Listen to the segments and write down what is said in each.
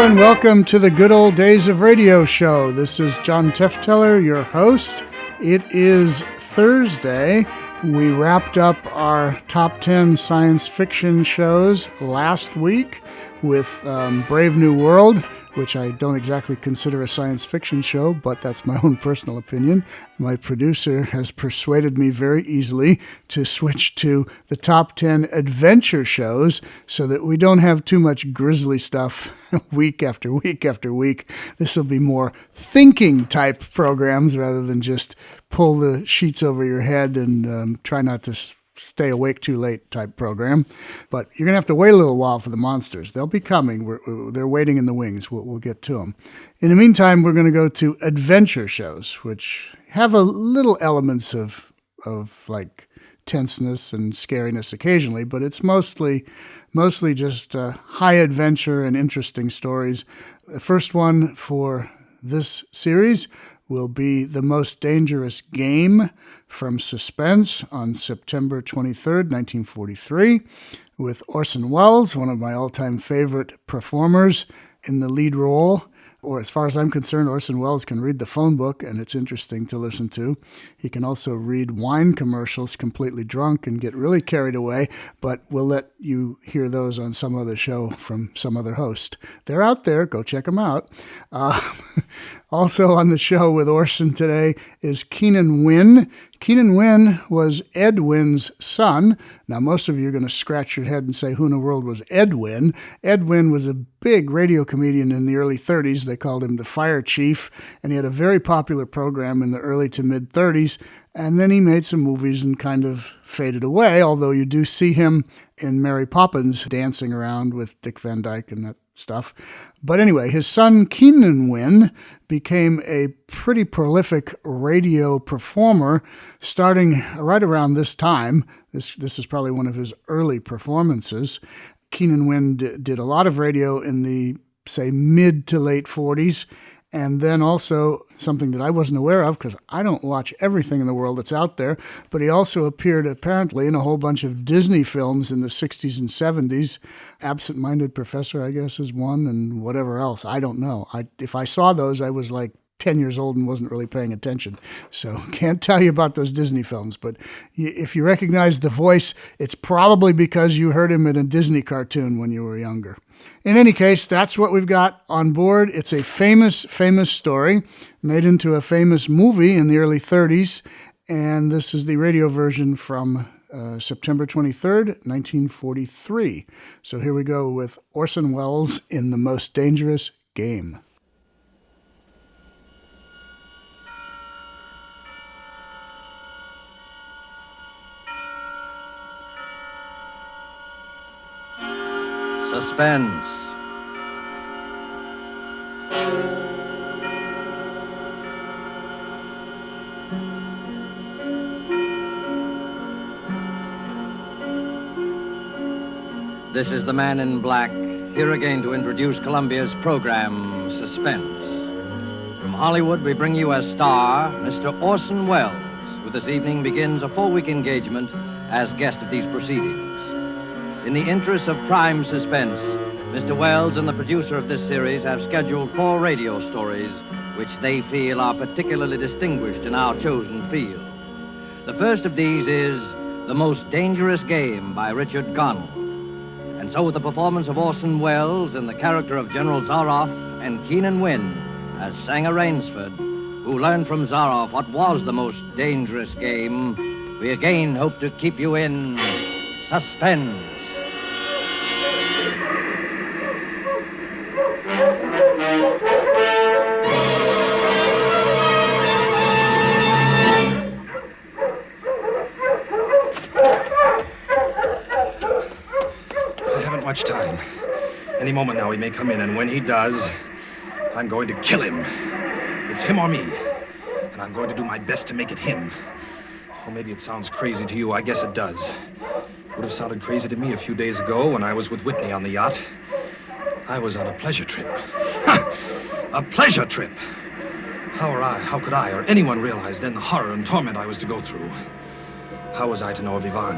and welcome to the Good Old Days of Radio show. This is John Tefteller, your host. It is Thursday. We wrapped up our top 10 science fiction shows last week with Brave New World, which I don't exactly consider a science fiction show, but that's my own personal opinion. My producer has persuaded me very easily to switch to the top 10 adventure shows so that we don't have too much grisly stuff week after week after week. This will be more thinking type programs rather than just pull the sheets over your head and try not to stay awake too late type program. But you're going to have to wait a little while for the monsters. They'll be coming. They're waiting in the wings. We'll get to them. In the meantime, we're going to go to adventure shows, which have a little elements of like tenseness and scariness occasionally, but it's mostly just high adventure and interesting stories. The first one for this series will be The Most Dangerous Game from Suspense on September 23rd, 1943, with Orson Welles, one of my all-time favorite performers, in the lead role. Or as far as I'm concerned, Orson Welles can read the phone book, and it's interesting to listen to. He can also read wine commercials completely drunk and get really carried away, but we'll let you hear those on some other show from some other host. They're out there. Go check them out. Also on the show with Orson today is Keenan Wynn. Keenan Wynn was Ed Wynn's son. Now, most of you are going to scratch your head and say, who in the world was Ed Wynn? Ed Wynn was a big radio comedian in the early 30s. They called him the Fire Chief, and he had a very popular program in the early to mid-30s. And then he made some movies and kind of faded away, although you do see him in Mary Poppins dancing around with Dick Van Dyke and that stuff. But anyway, his son Keenan Wynn became a pretty prolific radio performer starting right around this time. This is probably one of his early performances. Keenan Wynn did a lot of radio in the, say, mid to late 40s. And then also something that I wasn't aware of because I don't watch everything in the world that's out there, but he also appeared apparently in a whole bunch of Disney films in the 60s and 70s. Absent-Minded Professor, I guess, is one, and whatever else. I don't know. If I saw those, I was like 10 years old and wasn't really paying attention. So can't tell you about those Disney films, but if you recognize the voice, it's probably because you heard him in a Disney cartoon when you were younger. In any case, that's what we've got on board. It's a famous story made into a famous movie in the early 30s, and this is the radio version from September 23rd, 1943. So here we go with Orson Welles in The Most Dangerous Game. Suspense. This is the Man in Black, here again to introduce Columbia's program, Suspense. From Hollywood, we bring you as star, Mr. Orson Welles, who this evening begins a 4-week engagement as guest of these proceedings. In the interest of prime suspense, Mr. Welles and the producer of this series have scheduled 4 radio stories which they feel are particularly distinguished in our chosen field. The first of these is The Most Dangerous Game by Richard Connell. And so with the performance of Orson Welles in the character of General Zaroff and Keenan Wynn as Sanger Rainsford, who learned from Zaroff what was the most dangerous game, we again hope to keep you in suspense. Much time. Any moment now he may come in, and when he does, I'm going to kill him. It's him or me, and I'm going to do my best to make it him. Or maybe it sounds crazy to you. I guess it does. It would have sounded crazy to me a few days ago when I was with Whitney on the yacht. I was on a pleasure trip. A pleasure trip! How could I or anyone realize then the horror and torment I was to go through? How was I to know of Ivan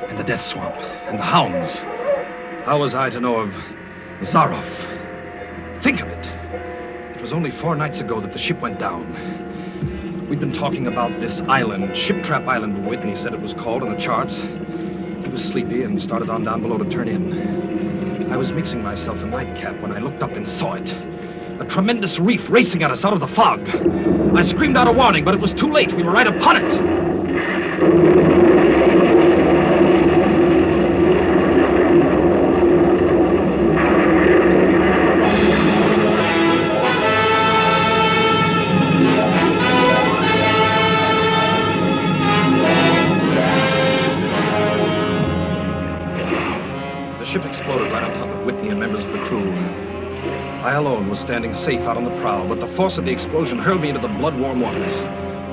and the death swamp and the hounds? How was I to know of Zaroff Think of it. It was only 4 nights ago that the ship went down. We'd been talking about this island, Ship Trap Island, Whitney said it was called on the charts. He was sleepy and started on down below to turn in. I was mixing myself a nightcap when I looked up and saw it. A tremendous reef racing at us out of the fog. I screamed out a warning, but it was too late. We were right upon it. I alone was standing safe out on the prow, but the force of the explosion hurled me into the blood-warm waters.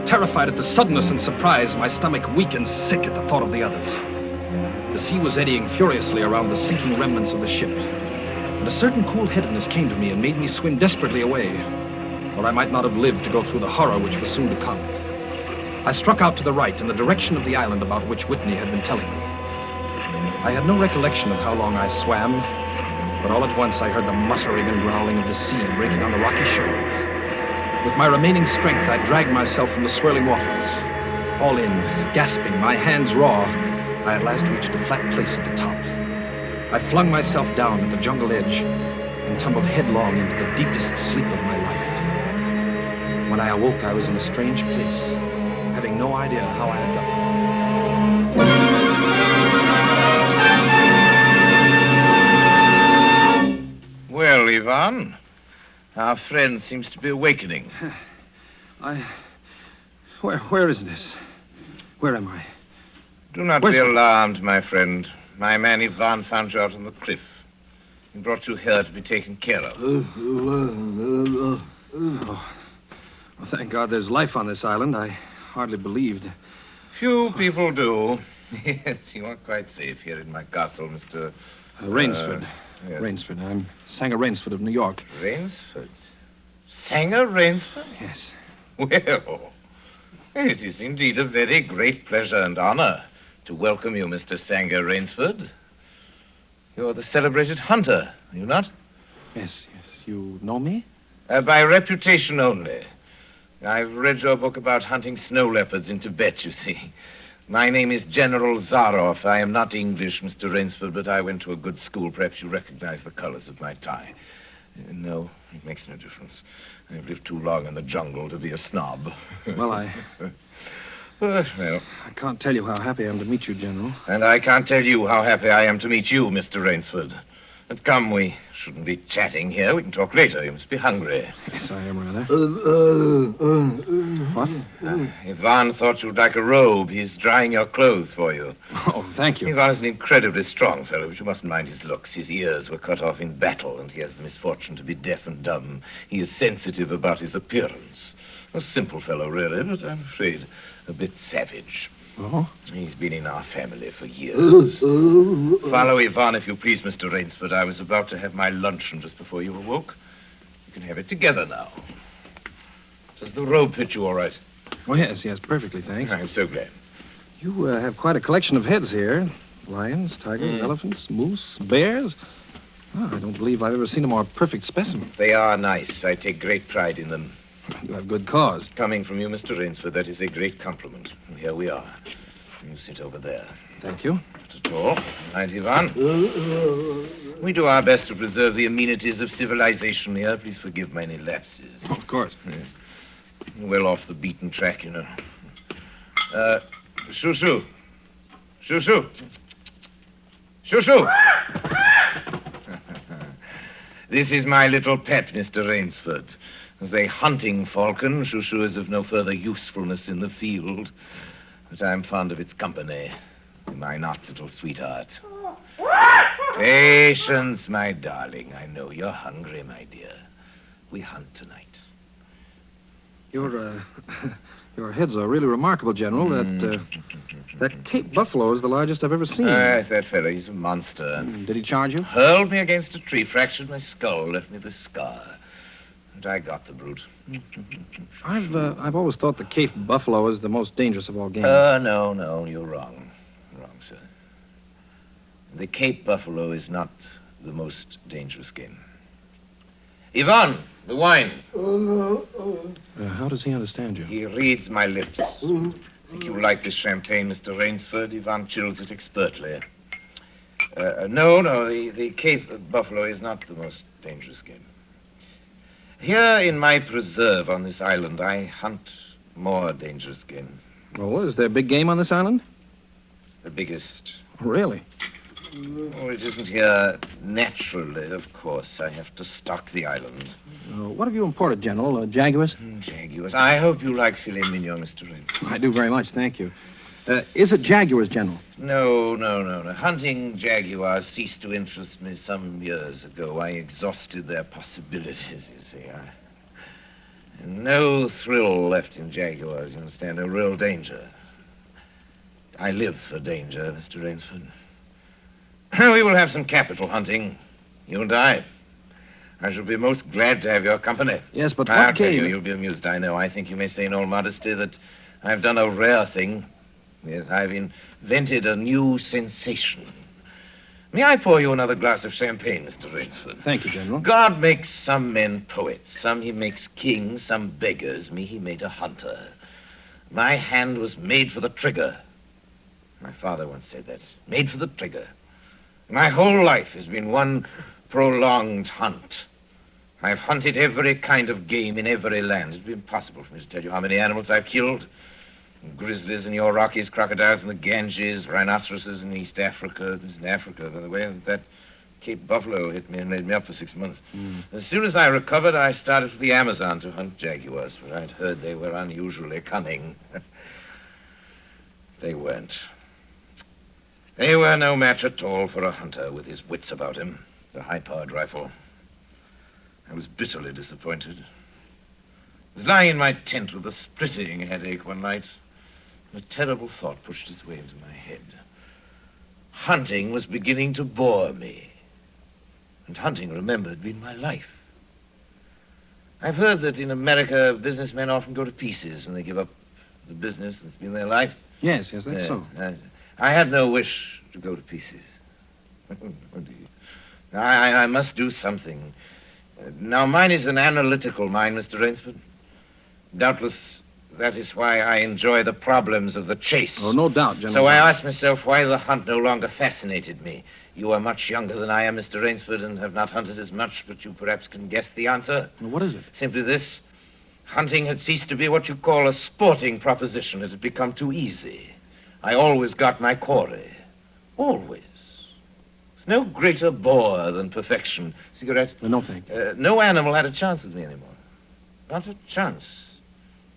Terrified at the suddenness and surprise, my stomach weak and sick at the thought of the others. The sea was eddying furiously around the sinking remnants of the ship, and a certain cool-headedness came to me and made me swim desperately away, or I might not have lived to go through the horror which was soon to come. I struck out to the right in the direction of the island about which Whitney had been telling me. I had no recollection of how long I swam, but all at once I heard the muttering and growling of the sea breaking on the rocky shore. With my remaining strength, I dragged myself from the swirling waters. All in, gasping, my hands raw, I at last reached a flat place at the top. I flung myself down at the jungle edge and tumbled headlong into the deepest sleep of my life. When I awoke, I was in a strange place, having no idea how I had got there. Well, Ivan, our friend seems to be awakening. Where is this? Where am I? Do not be alarmed, my friend. My man Ivan found you out on the cliff. He brought you here to be taken care of. Oh. Well, thank God there's life on this island. I hardly believed. Few people do. Yes, you are quite safe here in my castle, Mr. Rainsford. Yes. Rainsford. I'm Sanger Rainsford of New York. Rainsford? Sanger Rainsford? Yes. Well, it is indeed a very great pleasure and honor to welcome you, Mr. Sanger Rainsford. You're the celebrated hunter, are you not? Yes. You know me? By reputation only. I've read your book about hunting snow leopards in Tibet, you see. My name is General Zaroff. I am not English, Mr. Rainsford, but I went to a good school. Perhaps you recognize the colors of my tie. No, it makes no difference. I've lived too long in the jungle to be a snob. Well, Well, I can't tell you how happy I am to meet you, General. and I can't tell you how happy I am to meet you, Mr. Rainsford. But come, we shouldn't be chatting here. We can talk later. You must be hungry. Yes, I am rather. What? Ivan thought you'd like a robe. He's drying your clothes for you. Oh, thank you. Ivan is an incredibly strong fellow, but you mustn't mind his looks. His ears were cut off in battle, and he has the misfortune to be deaf and dumb. He is sensitive about his appearance. A simple fellow, really, but I'm afraid a bit savage. Oh? He's been in our family for years. Follow Ivan, if you please, Mr. Rainsford. I was about to have my luncheon just before you awoke. You can have it together now. Does the robe fit you all right? Oh, yes, perfectly, thanks. I'm so glad. You have quite a collection of heads here. Lions, tigers, elephants, moose, bears. Oh, I don't believe I've ever seen a more perfect specimen. They are nice. I take great pride in them. You have good cause. Coming from you, Mr. Rainsford, that is a great compliment. And here we are. You sit over there. Thank you. Not at all. Right, Ivan? We do our best to preserve the amenities of civilization here. Please forgive my any lapses. Of course. Yes. Well off the beaten track, you know. Shoo-shoo. Shoo-shoo. Shoo-shoo. This is my little pet, Mr. Rainsford. As a hunting falcon, Shoo-shoo is of no further usefulness in the field. But I'm fond of its company. Am I not, little sweetheart? Patience, my darling. I know you're hungry, my dear. We hunt tonight. Your heads are really remarkable, General. That Cape buffalo is the largest I've ever seen. Yes, that fellow. He's a monster. Did he charge you? Hurled me against a tree, fractured my skull, left me this scar. And I got the brute. I've always thought the Cape buffalo is the most dangerous of all game. No, you're wrong. Wrong, sir. The Cape buffalo is not the most dangerous game. Ivan, the wine. How does he understand you? He reads my lips. Think you like this champagne, Mr. Rainsford? Ivan chills it expertly. No, the Cape buffalo is not the most dangerous game. Here in my preserve on this island, I hunt more dangerous game. Oh, is there big game on this island? The biggest. Really? Oh, it isn't here naturally, of course. I have to stock the island. What have you imported, General? Jaguars? Jaguars. I hope you like filet mignon, Mr. Rainsford. I do very much, thank you. Is it Jaguars, General? No. Hunting jaguars ceased to interest me some years ago. I exhausted their possibilities, you see. No thrill left in jaguars, you understand? No real danger. I live for danger, Mr. Rainsford. We will have some capital hunting, you and I. I shall be most glad to have your company. Yes, but I'll what tell you, game? you'll be amused, I know. I think you may say in all modesty that I've done a rare thing. Yes, I've invented a new sensation. May I pour you another glass of champagne, Mr. Rainsford? Thank you, General. God makes some men poets. Some he makes kings, some beggars. Me he made a hunter. My hand was made for the trigger. My father once said that. Made for the trigger. My whole life has been one prolonged hunt. I've hunted every kind of game in every land. It'd be impossible for me to tell you how many animals I've killed. Grizzlies in your Rockies, crocodiles in the Ganges, rhinoceroses in East Africa. This is in Africa, by the way. That Cape buffalo hit me and laid me up for 6 months. As soon as I recovered, I started for the Amazon to hunt jaguars, for I'd heard they were unusually cunning. They weren't. They were no match at all for a hunter with his wits about him, the high-powered rifle. I was bitterly disappointed. I was lying in my tent with a splitting headache one night. A terrible thought pushed its way into my head. Hunting was beginning to bore me. And hunting, remember, had been my life. I've heard that in America, businessmen often go to pieces when they give up the business that's been their life. Yes, that's so. I had no wish to go to pieces. I must do something. Now, mine is an analytical mind, Mr. Rainsford. Doubtless, that is why I enjoy the problems of the chase. Oh, no doubt, General. So I asked myself why the hunt no longer fascinated me. You are much younger than I am, Mr. Rainsford, and have not hunted as much, but you perhaps can guess the answer. Well, what is it? Simply this. Hunting had ceased to be what you call a sporting proposition. It had become too easy. I always got my quarry. Always. There's no greater bore than perfection. Cigarette? No, thank you. No animal had a chance with me anymore. Not a chance.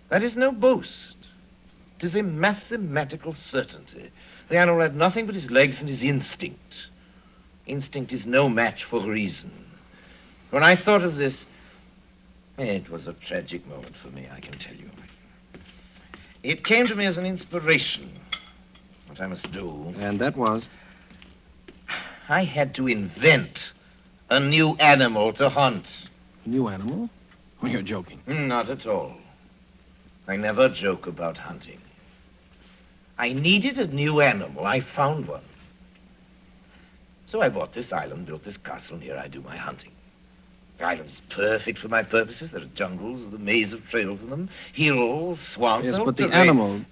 That is no boast. It is a mathematical certainty. The animal had nothing but his legs and his instinct. Instinct is no match for reason. When I thought of this, it was a tragic moment for me, I can tell you. It came to me as an inspiration. What I must do. And that was? I had to invent a new animal to hunt. New animal? Oh, you're joking. Not at all. I never joke about hunting. I needed a new animal. I found one. So I bought this island, built this castle, and here I do my hunting. The island is perfect for my purposes. There are jungles with a maze of trails in them, hills, swamps. Yes, the but the terrain.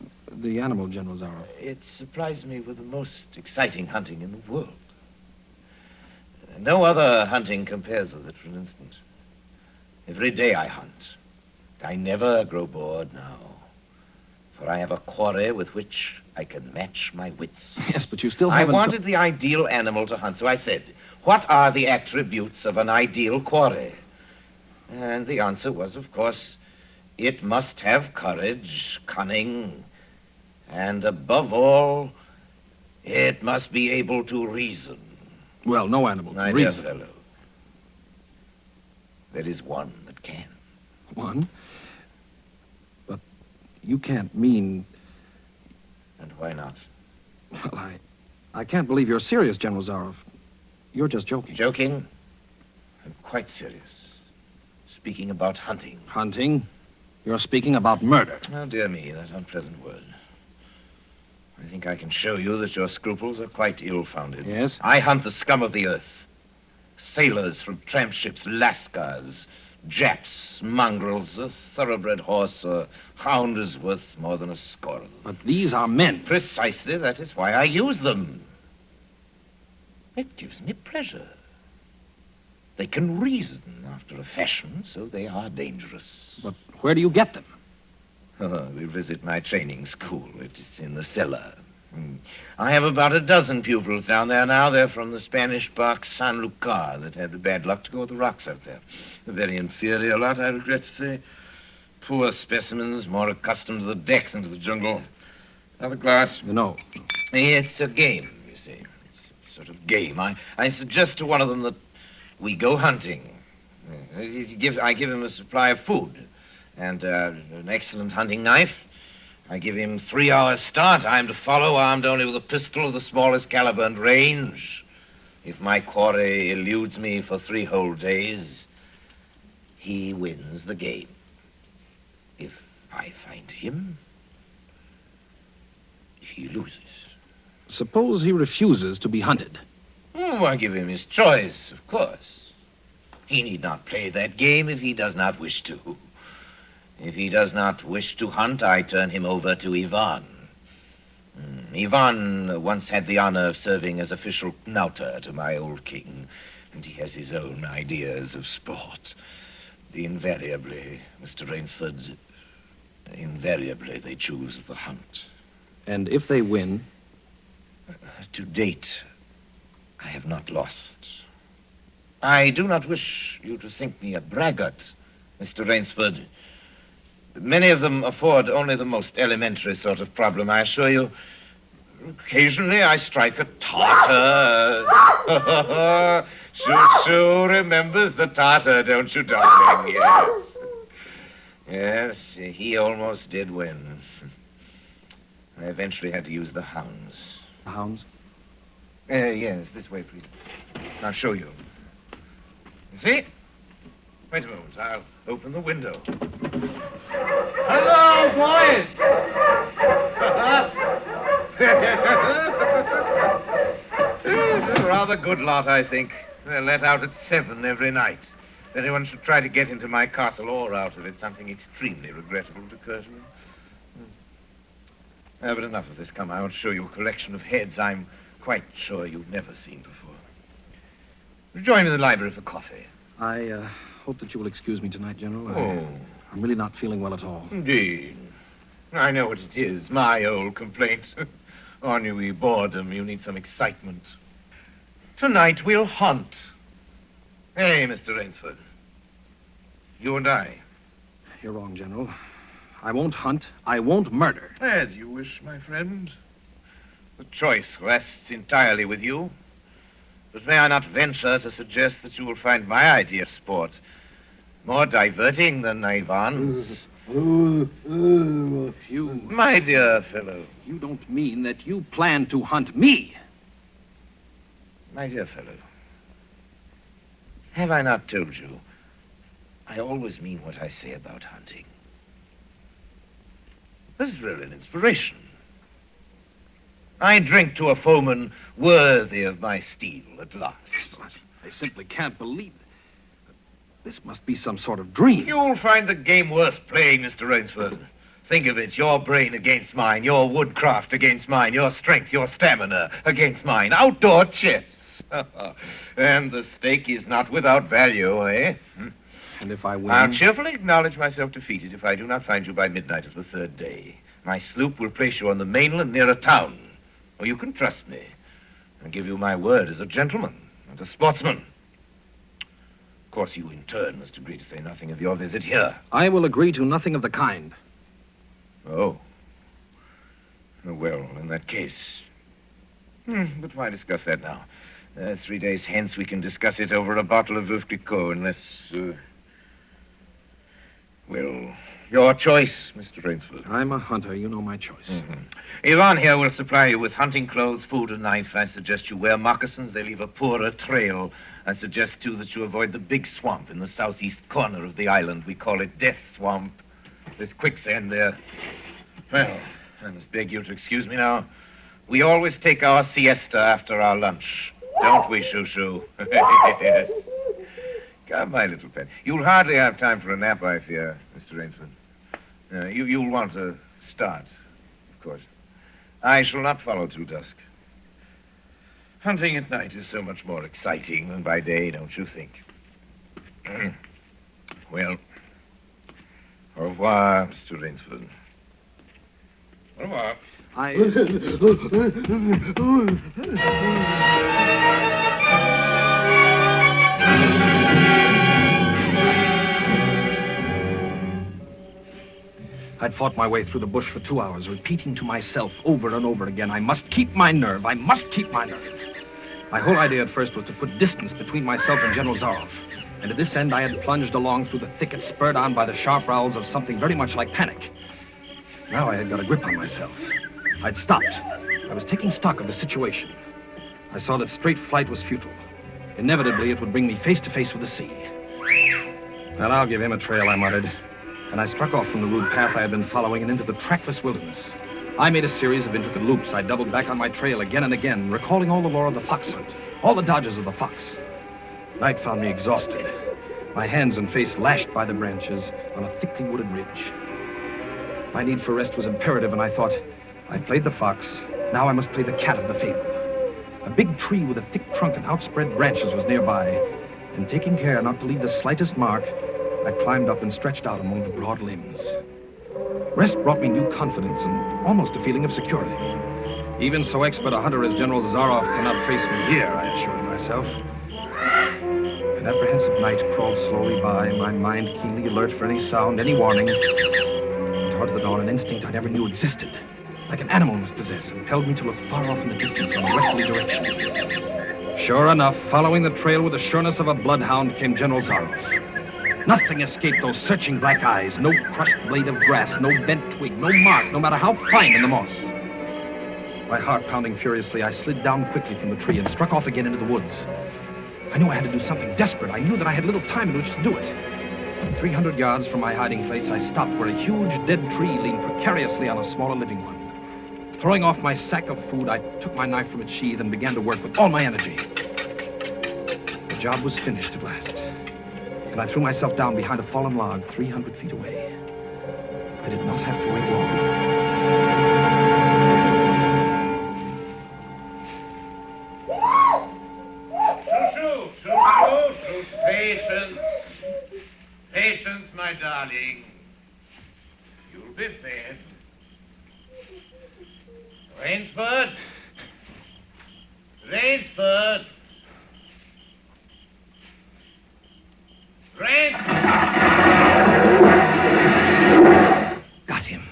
animal, General Zarov. It supplies me with the most exciting hunting in the world. No other hunting compares with it, for an instant. Every day I hunt. I never grow bored now, for I have a quarry with which I can match my wits. Yes, but you still I haven't... wanted the ideal animal to hunt, so I said, what are the attributes of an ideal quarry? And the answer was, of course, it must have courage, cunning, and above all, it must be able to reason. Well, no animal. My dear fellow, there is one that can. One? But you can't mean... And why not? Well, I can't believe you're serious, General Zarov. You're just joking. Joking? I'm quite serious. Speaking about hunting. Hunting? You're speaking about murder. Oh, dear me, that unpleasant word. I think I can show you that your scruples are quite ill-founded. Yes? I hunt the scum of the earth. sailors from tramp ships, lascars, Japs, mongrels. A thoroughbred horse or hound is worth more than a score of them. But these are men. Precisely, that is why I use them. It gives me pleasure. They can reason after a fashion, so they are dangerous. But where do you get them? We visit my training school. It is in the cellar. I have about a dozen pupils down there now. They're from the Spanish bark San Lucar that had the bad luck to go with the rocks out there. A very inferior lot, I regret to say. Poor specimens, more accustomed to the deck than to the jungle. Have a glass? No. It's a game, you see. It's a sort of game. I suggest to one of them that we go hunting. I give him a supply of food and an excellent hunting knife. I give him 3 hours start. I'm to follow, armed only with a pistol of the smallest caliber and range. If my quarry eludes me for 3 whole days, he wins the game. If I find him, he loses. Suppose he refuses to be hunted. Oh, I give him his choice, of course. He need not play that game if he does not wish to. If he does not wish to hunt, I turn him over to Ivan. Ivan once had the honor of serving as official knouter to my old king, and he has his own ideas of sport. Invariably, Mr. Rainsford, invariably they choose the hunt. And if they win? To date, I have not lost. I do not wish you to think me a braggart, Mr. Rainsford. Many of them afford only the most elementary sort of problem, I assure you. Occasionally I strike a Tartar. Shoo remembers the Tartar, don't you, darling? Yes. Yes, he almost did win. I eventually had to use the hounds. The hounds? Yes, this way, please. I'll show you. You see? Wait a moment, I'll open the window. Hello, boys! It's a rather good lot, I think. They're let out at 7 every night. If anyone should try to get into my castle or out of it, something extremely regrettable would occur to them. But enough of this. Come, I want to show you a collection of heads I'm quite sure you've never seen before. Join me in the library for coffee. I hope that you will excuse me tonight, General. Oh. I'm really not feeling well at all. Indeed. I know what it is. My old complaint. Ennui, boredom. You need some excitement. Tonight we'll hunt. Hey, Mr. Rainsford. You and I. You're wrong, General. I won't hunt. I won't murder. As you wish, my friend. The choice rests entirely with you. But may I not venture to suggest that you will find my idea of sport more diverting than Ivan's? You... My dear fellow. You don't mean that you plan to hunt me? My dear fellow. Have I not told you? I always mean what I say about hunting. This is really an inspiration. I drink to a foeman worthy of my steel at last. I simply can't believe it. This must be some sort of dream. You'll find the game worth playing, Mr. Rainsford. Think of it, your brain against mine, your woodcraft against mine, your strength, your stamina against mine. Outdoor chess. And the stake is not without value, eh? And if I win? I'll cheerfully acknowledge myself defeated if I do not find you by midnight of the 3rd day. My sloop will place you on the mainland near a town. Or you can trust me. I give you my word as a gentleman and a sportsman. Of course, you in turn must agree to say nothing of your visit here. I will agree to nothing of the kind. Oh. Well, in that case. But why discuss that now? 3 days hence we can discuss it over a bottle of Veuve Clicquot, unless... Well, your choice, Mr. Rainsford. I'm a hunter. You know my choice. Ivan here will supply you with hunting clothes, food, and knife. I suggest you wear moccasins. They leave a poorer trail. I suggest, too, that you avoid the big swamp in the southeast corner of the island. We call it Death Swamp. There's quicksand there. Well, I must beg you to excuse me now. We always take our siesta after our lunch. Don't we, Shoo-Shoo? Yes. Come, my little pet. You'll hardly have time for a nap, I fear, Mr. Rainsford. You'll want to start, of course. I shall not follow till dusk. Hunting at night is so much more exciting than by day, don't you think? Well, au revoir, Mr. Rainsford. Au revoir. I'd fought my way through the bush for 2 hours, repeating to myself over and over again, I must keep my nerve, I must keep my nerve. My whole idea at first was to put distance between myself and General Zaroff. And to this end, I had plunged along through the thicket, spurred on by the sharp rowels of something very much like panic. Now I had got a grip on myself. I'd stopped. I was taking stock of the situation. I saw that straight flight was futile. Inevitably, it would bring me face to face with the sea. Well, I'll give him a trail, I muttered. And I struck off from the rude path I had been following and into the trackless wilderness. I made a series of intricate loops. I doubled back on my trail again and again, recalling all the lore of the fox hunt, all the dodges of the fox. Night found me exhausted, my hands and face lashed by the branches on a thickly wooded ridge. My need for rest was imperative, and I thought, I played the fox, now I must play the cat of the fable. A big tree with a thick trunk and outspread branches was nearby, and taking care not to leave the slightest mark, I climbed up and stretched out among the broad limbs. Rest brought me new confidence and almost a feeling of security. Even so expert a hunter as General Zaroff cannot trace me here, I assured myself. An apprehensive night crawled slowly by, my mind keenly alert for any sound, any warning. And towards the dawn, an instinct I never knew existed, like an animal must possess, impelled me to look far off in the distance in a westerly direction. Sure enough, following the trail with the sureness of a bloodhound came General Zaroff. Nothing escaped those searching black eyes. No crushed blade of grass, no bent twig, no mark, no matter how fine in the moss. My heart pounding furiously, I slid down quickly from the tree and struck off again into the woods. I knew I had to do something desperate. I knew that I had little time in which to do it. 300 yards from my hiding place, I stopped where a huge dead tree leaned precariously on a smaller living one. Throwing off my sack of food, I took my knife from its sheath and began to work with all my energy. The job was finished at last. And I threw myself down behind a fallen log 300 feet away. I did not have to wait long. Shoo-Shoo, patience. Patience, my darling. You'll be fed. Rainsford. Rainsford. Got him.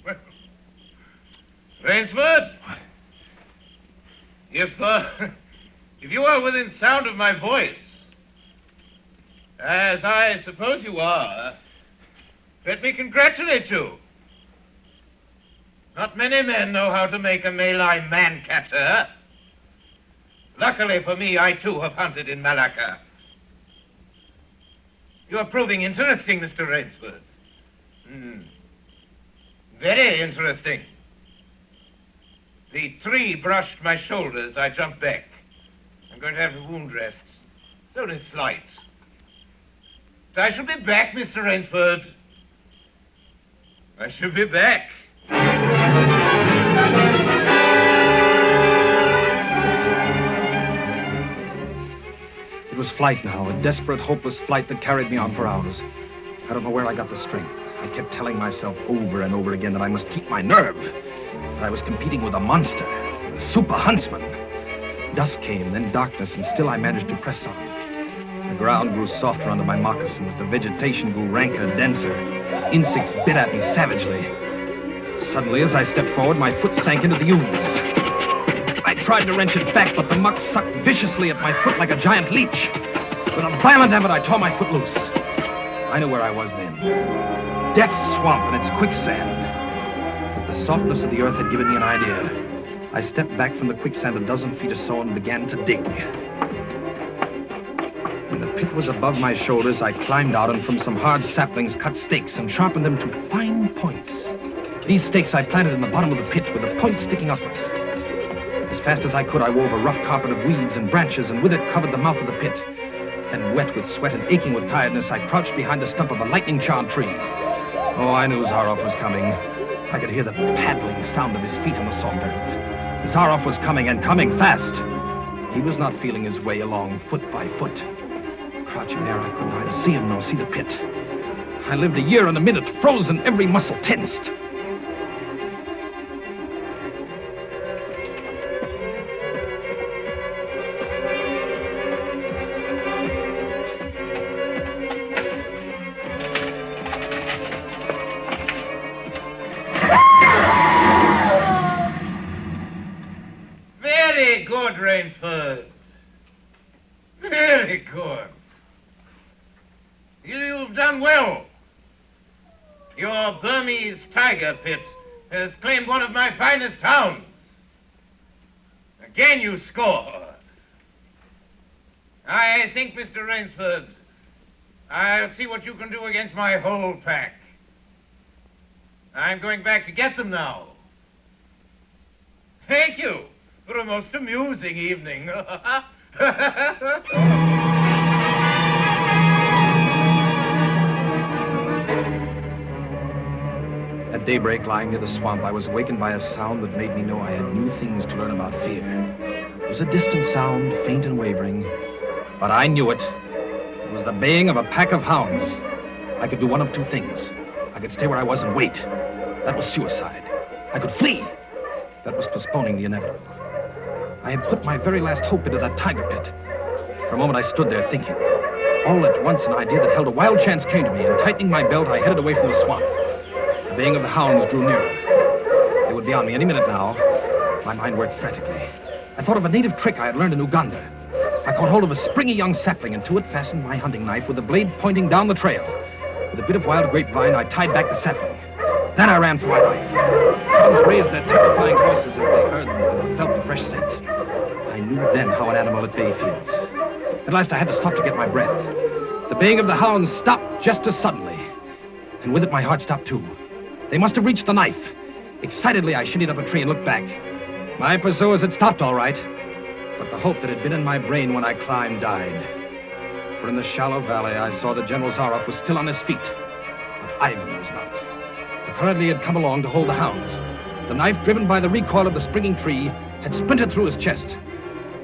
Well, Rainsford, if you are within sound of my voice, as I suppose you are, let me congratulate you. Not many men know how to make a Malay man-catcher. Luckily for me, I too have hunted in Malacca. You are proving interesting, Mr. Rainsford. Very interesting. The tree brushed my shoulders. I jumped back. I'm going to have the wound dressed. It's only slight. But I shall be back, Mr. Rainsford. I shall be back. It was flight now, a desperate, hopeless flight that carried me on for hours. I don't know where I got the strength. I kept telling myself over and over again that I must keep my nerve. That I was competing with a monster, a super huntsman. Dusk came, then darkness, and still I managed to press on. The ground grew softer under my moccasins. The vegetation grew ranker, denser. Insects bit at me savagely. Suddenly, as I stepped forward, my foot sank into the ooze. I tried to wrench it back, but the muck sucked viciously at my foot like a giant leech. With a violent effort, I tore my foot loose. I knew where I was then. Death Swamp and its quicksand. But the softness of the earth had given me an idea. I stepped back from the quicksand a dozen feet or so and began to dig. When the pit was above my shoulders, I climbed out and from some hard saplings cut stakes and sharpened them to fine points. These stakes I planted in the bottom of the pit with the points sticking upwards. fast as I could, I wove a rough carpet of weeds and branches and with it covered the mouth of the pit. Then, wet with sweat and aching with tiredness, I crouched behind the stump of a lightning-charmed tree. Oh, I knew Zaroff was coming. I could hear the paddling sound of his feet on the soft earth. Zaroff was coming, and coming fast. He was not feeling his way along foot by foot. Crouching there, I could neither see him nor see the pit. I lived a year and a minute, frozen, every muscle tensed. Very good, Rainsford. Very good. You've done well. Your Burmese tiger pit has claimed one of my finest hounds. Again you score. I think, Mr. Rainsford, I'll see what you can do against my whole pack. I'm going back to get them now. Thank you for a most amusing evening. At daybreak, lying near the swamp, I was awakened by a sound that made me know I had new things to learn about fear. It was a distant sound, faint and wavering, but I knew it. It was the baying of a pack of hounds. I could do one of two things. I could stay where I was and wait. That was suicide. I could flee. That was postponing the inevitable. I had put my very last hope into that tiger pit. For a moment, I stood there thinking. All at once, an idea that held a wild chance came to me, and tightening my belt, I headed away from the swamp. The baying of the hounds drew nearer. They would be on me any minute now. My mind worked frantically. I thought of a native trick I had learned in Uganda. I caught hold of a springy young sapling, and to it fastened my hunting knife with the blade pointing down the trail. With a bit of wild grapevine, I tied back the sapling. Then I ran for my life. Hounds raised their terrifying voices as they heard them and felt the fresh scent. I knew then how an animal at bay feels. At last I had to stop to get my breath. The baying of the hounds stopped just as suddenly. And with it my heart stopped too. They must have reached the knife. Excitedly I shinnied up a tree and looked back. My pursuers had stopped all right. But the hope that had been in my brain when I climbed died. For in the shallow valley I saw that General Zaroff was still on his feet. But Ivan was not. Apparently he had come along to hold the hounds. The knife, driven by the recoil of the springing tree, had splintered through his chest.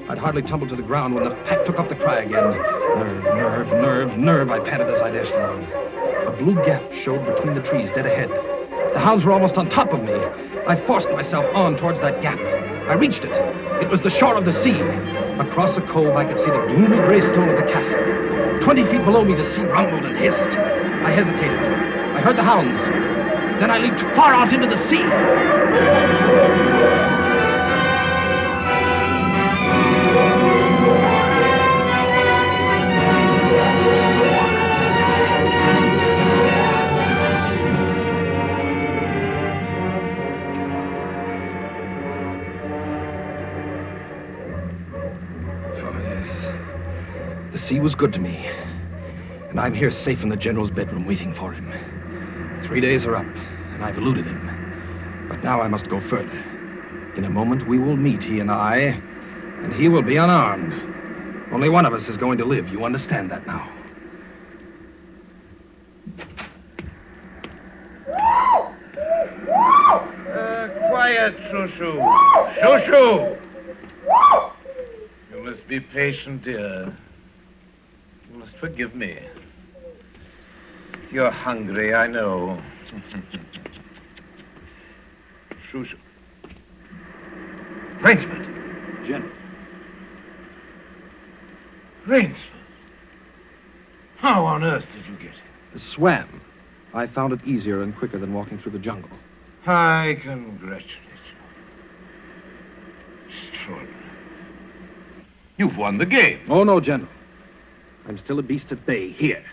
I'd hardly tumbled to the ground when the pack took up the cry again. Nerve, nerve, nerve, nerve, I panted as I dashed along. A blue gap showed between the trees dead ahead. The hounds were almost on top of me. I forced myself on towards that gap. I reached it. It was the shore of the sea. Across a cove, I could see the gloomy gray stone of the castle. 20 feet below me, the sea rumbled and hissed. I hesitated. I heard the hounds. Then I leaped far out into the sea. The sea was good to me, and I'm here safe in the General's bedroom waiting for him. 3 days are up, and I've eluded him. But now I must go further. In a moment we will meet, he and I, and he will be unarmed. Only one of us is going to live. You understand that now? Quiet, Shushu. Shushu! You must be patient, dear. You must forgive me. You're hungry, I know. Shushu. Rainsford. General. Rainsford. How on earth did you get here? Swam. I found it easier and quicker than walking through the jungle. I congratulate you. Extraordinary. You've won the game. Oh, no, General. I'm still a beast at bay, here.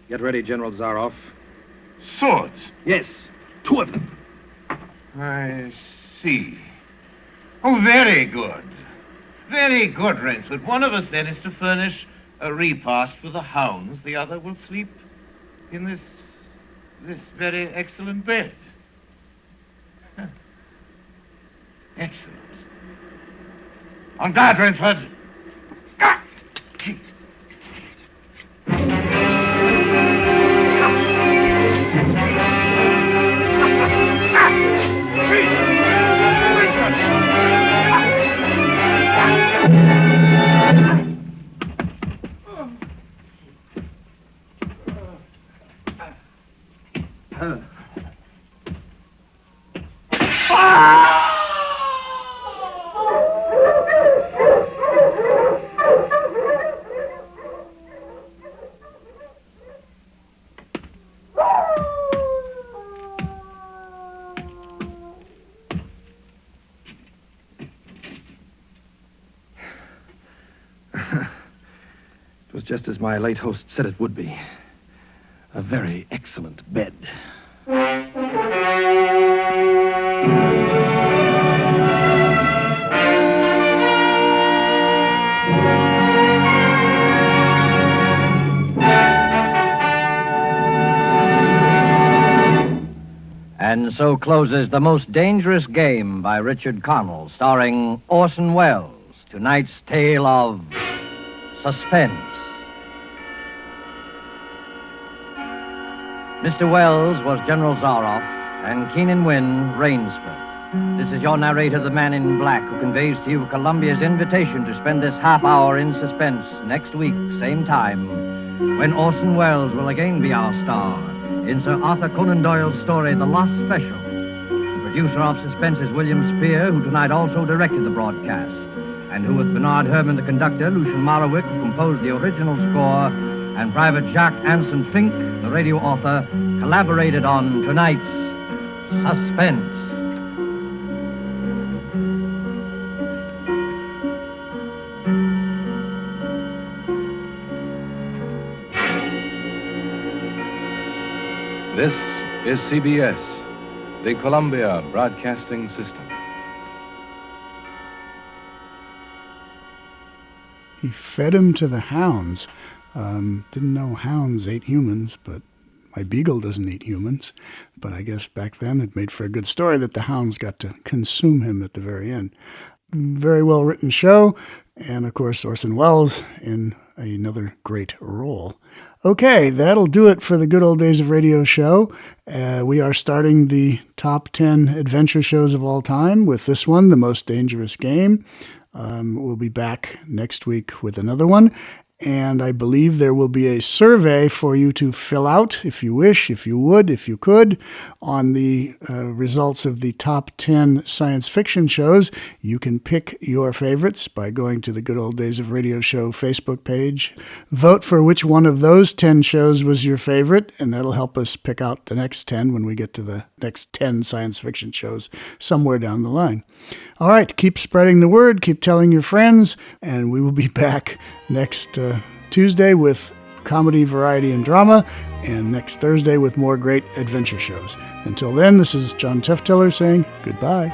Get ready, General Zaroff. Swords? Yes, 2 of them. I see. Oh, very good. Very good, Rainsford. One of us, then, is to furnish a repast for the hounds. The other will sleep in this very excellent bed. Excellent. On guard, Rainsford. It was just as my late host said it would be. A very excellent bed. And so closes The Most Dangerous Game by Richard Connell, starring Orson Welles. Tonight's tale of suspense. Mr. Wells was General Zaroff, and Keenan Wynn, Rainsford. This is your narrator, the man in black, who conveys to you Columbia's invitation to spend this half hour in suspense next week, same time, when Orson Welles will again be our star in Sir Arthur Conan Doyle's story, The Lost Special. The producer of Suspense is William Spear, who tonight also directed the broadcast, and who, with Bernard Herrmann, the conductor, Lucian Morawick, who composed the original score, and Private Jacques Anson Fink, the radio author, collaborated on tonight's Suspense. This is CBS, the Columbia Broadcasting System. He fed him to the hounds. Didn't know hounds ate humans, but my beagle doesn't eat humans. But I guess back then it made for a good story that the hounds got to consume him at the very end. Very well written show, and of course Orson Welles in another great role. Okay, that'll do it for the Good Old Days of Radio show. We are starting the top 10 adventure shows of all time with this one, The Most Dangerous Game. We'll be back next week with another one. And I believe there will be a survey for you to fill out if you wish, if you would, if you could, on the results of the top 10 science fiction shows. You can pick your favorites by going to the Good Old Days of Radio show Facebook page. Vote for which one of those 10 shows was your favorite, and that'll help us pick out the next 10 when we get to the next 10 science fiction shows somewhere down the line. All right, keep spreading the word, keep telling your friends, and we will be back next Tuesday with comedy, variety, and drama, and next Thursday with more great adventure shows. Until then, this is John Tefteller saying goodbye.